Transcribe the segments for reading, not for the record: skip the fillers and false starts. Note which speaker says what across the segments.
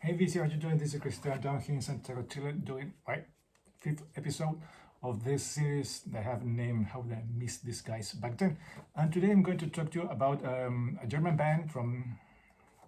Speaker 1: Hey VC, how you doing? This is Cristian down here in Santiago, Chile, doing my 5th episode of this series that I have named How Did I Miss These Guys Back Then. And today I'm going to talk to you about a German band from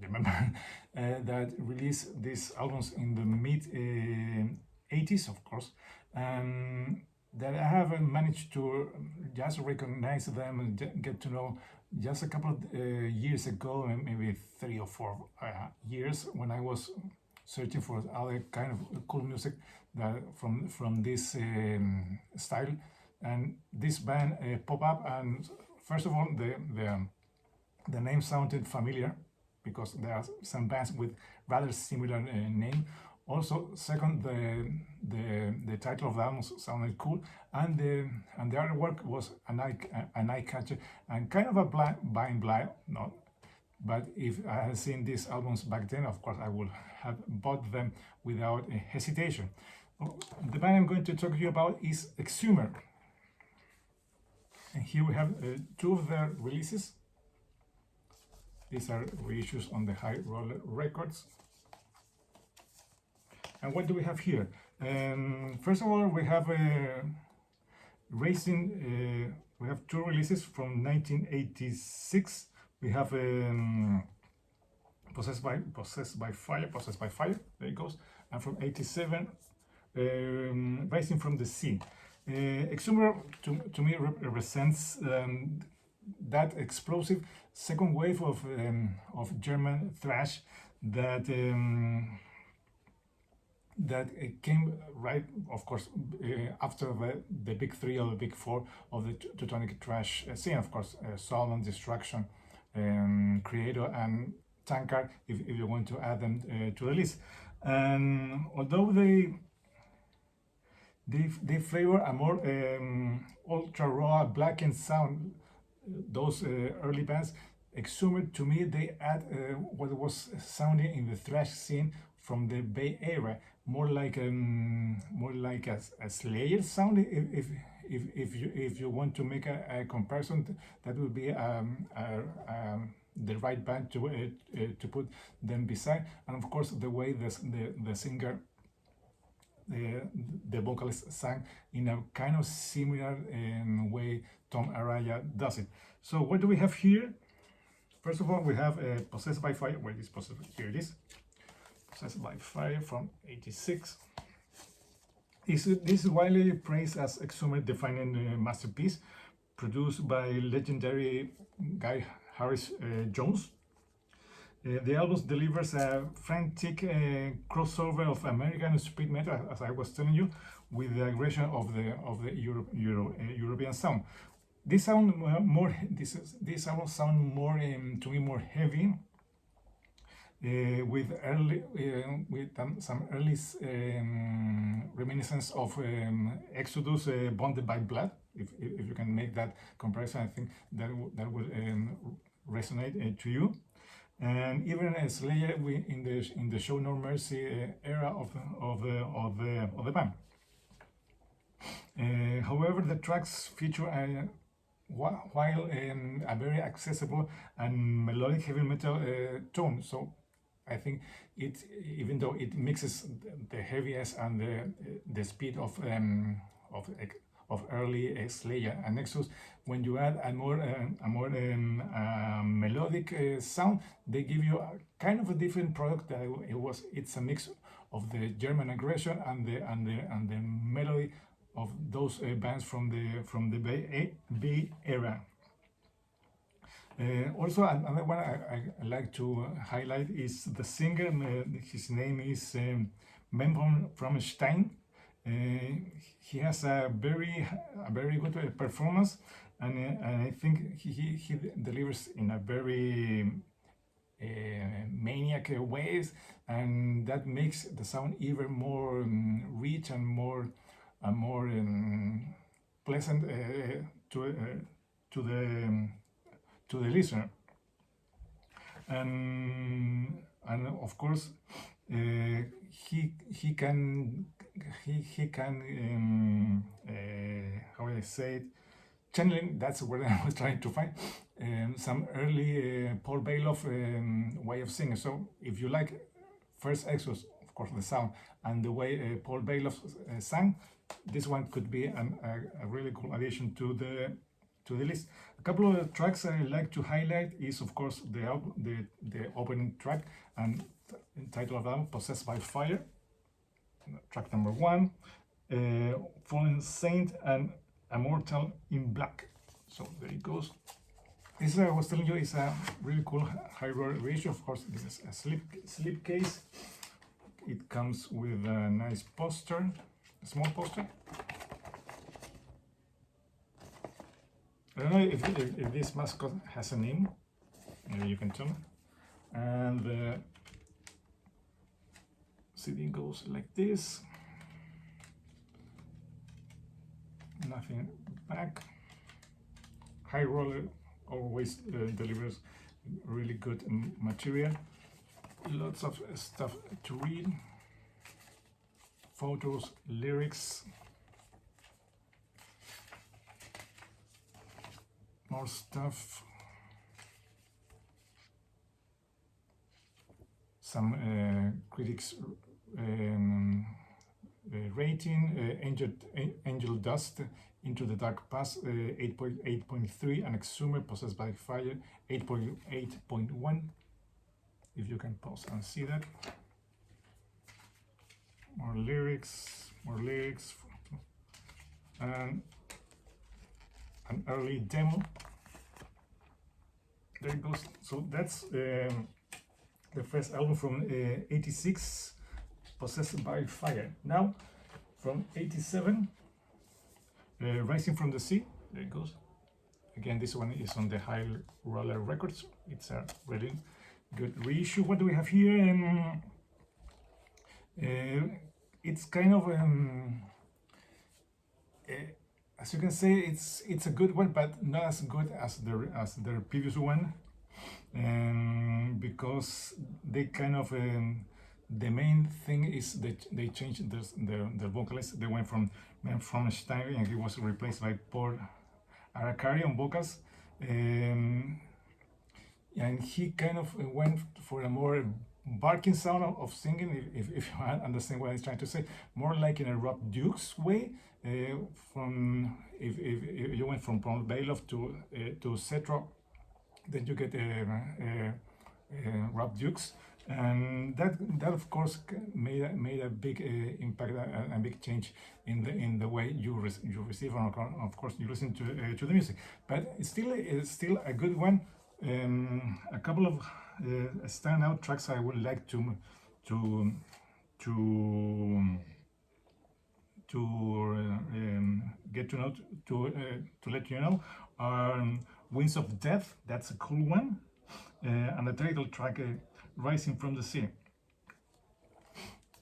Speaker 1: German band that released these albums in the mid 80s, of course. That I have managed to just recognize them and get to know just a couple of years ago, maybe 3 or 4 years, when I was searching for other kind of cool music that from this style, and this band pop up. And first of all, the name sounded familiar because there are some bands with rather similar name. Also, second, the title of the album sounded cool, and the artwork was an eye catcher and kind of a blind, no. But if I had seen these albums back then, of course, I would have bought them without hesitation. The band I'm going to talk to you about is Exhumer. And here we have 2 of their releases. These are reissues on the High Roller Records. And what do we have here? First of all, we have Racing. We have 2 releases from 1986. We have Possessed by Fire. There it goes. And from '87, Rising from the Sea. Exhumer to me represents that explosive second wave of German thrash that came right, of course, after the big 3 or the big 4 of the Teutonic thrash scene, of course, Sodom, Destruction, Creator, and Tankard, if you want to add them to the list. And although they flavor a more ultra raw blackened sound, those early bands, Exhumer, to me, they add what was sounding in the thrash scene from the Bay Area, more like a Slayer sound. If you want to make a comparison, that would be the right band to put them beside. And of course, the way the singer, the vocalist, sang in a kind of similar way Tom Araya does it. So what do we have here? First of all, we have Possessed by Fire. Where is Possessed? Here it is. Possessed by Fire from '86. This is widely praised as Exhumer defining masterpiece, produced by legendary Guy Harris Jones. The album delivers a frantic crossover of American speed metal, as I was telling you, with the aggression of the European sound. This sound more. This album sound more to me more heavy. With some early reminiscence of Exodus, Bonded by Blood. If you can make that comparison, I think that would resonate to you. And even Slayer in the Show No Mercy era of the band. However, the tracks feature while a very accessible and melodic heavy metal tone. So I think it, even though it mixes the heaviness and the speed of early Slayer and Exodus, when you add a more melodic sound, they give you a kind of a different product. That it's a mix of the German aggression and the melody of those bands from the Bay era. Also, another one I like to highlight is the singer. His name is Memnon from Stein. He has a very good performance, and I think he delivers in a very maniac ways, and that makes the sound even more rich and more pleasant to the listener. And of course, he can how would I say it, channeling, that's what I was trying to find, some early Paul Bailoff way of singing. So if you like first Exodus, of course, the sound and the way Paul Bailoff sang, this one could be a really cool addition to the list. A couple of tracks I like to highlight is, of course, the opening track and title of the album, Possessed by Fire. Track number 1, Fallen Saint and Immortal in Black. So there it goes. This, I was telling you, is a really cool high roller ratio. Of course, this is a slip case. It comes with a nice poster, a small poster. I don't know if this mascot has a name. Maybe you can tell me. And the CD goes like this. Nothing back. High roller always delivers really good material. Lots of stuff to read. Photos, lyrics. More stuff. Some critics rating. Angel Dust, Into the Dark Past, 8.3, and Exhumer, Possessed by Fire, 8.1. If you can pause and see that. More lyrics, and an early demo. There it goes. So that's the first album from '86, Possessed by Fire. Now, from '87, Rising from the Sea. There it goes. Again, this one is on the High Roller Records. It's a really good reissue. What do we have here? It's kind of as you can say, it's a good one, but not as good as the previous one, because they kind of the main thing is that they changed the vocalist. They went from Stein, and he was replaced by Paul Arcari on vocals, and he kind of went for a more barking sound of singing, if you understand what I'm trying to say, more like in a Rob Dukes way. From if you went from Paul Bailoff to Cetro, then you get Rob Dukes, and that of course made a big impact, a big change in the way you receive, and of course you listen to the music. But it's still a good one. A couple of standout tracks I would like to get to know, to let you know, are Winds of Death. That's a cool one, and the title track, Rising from the Sea.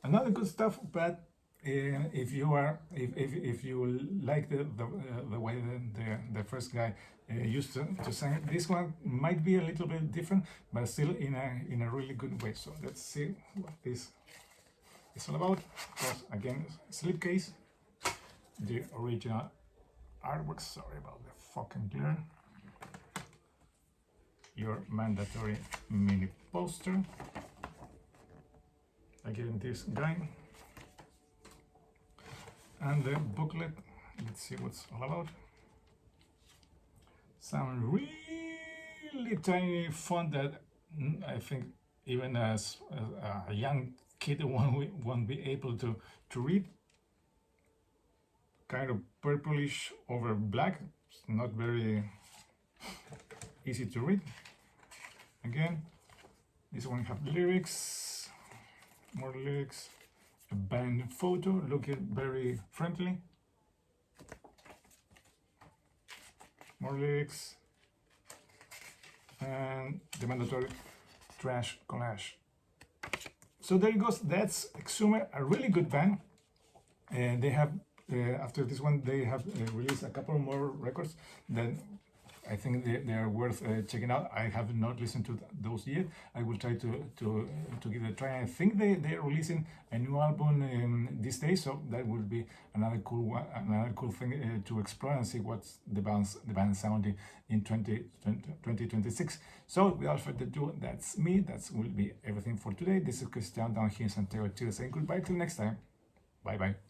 Speaker 1: Another good stuff, but if you like the way the first guy used to sing, this one might be a little bit different, but still in a really good way. So let's see what this is all about. Of course, again, slipcase, the original artwork. Sorry about the fucking glare. Your mandatory mini poster. Again, this guy. And the booklet. Let's see what's all about. Some really tiny font that I think even as a young kid won't be able to read. Kind of purplish over black. It's not very easy to read. Again, this one have lyrics, more lyrics, a band photo looking very friendly. More lyrics, and the mandatory trash collage. So there it goes. That's Exhumer, a really good band. They have after this one they have released a couple more records that I think they are worth checking out. I have not listened to those yet. I will try to give it a try. I think they are releasing a new album these days, so that will be another cool thing to explore and see what's the band sounding in 2026. So without further ado, that's me. That will be everything for today. This is Christian down here in Santiago, Chile, saying goodbye till next time. Bye bye.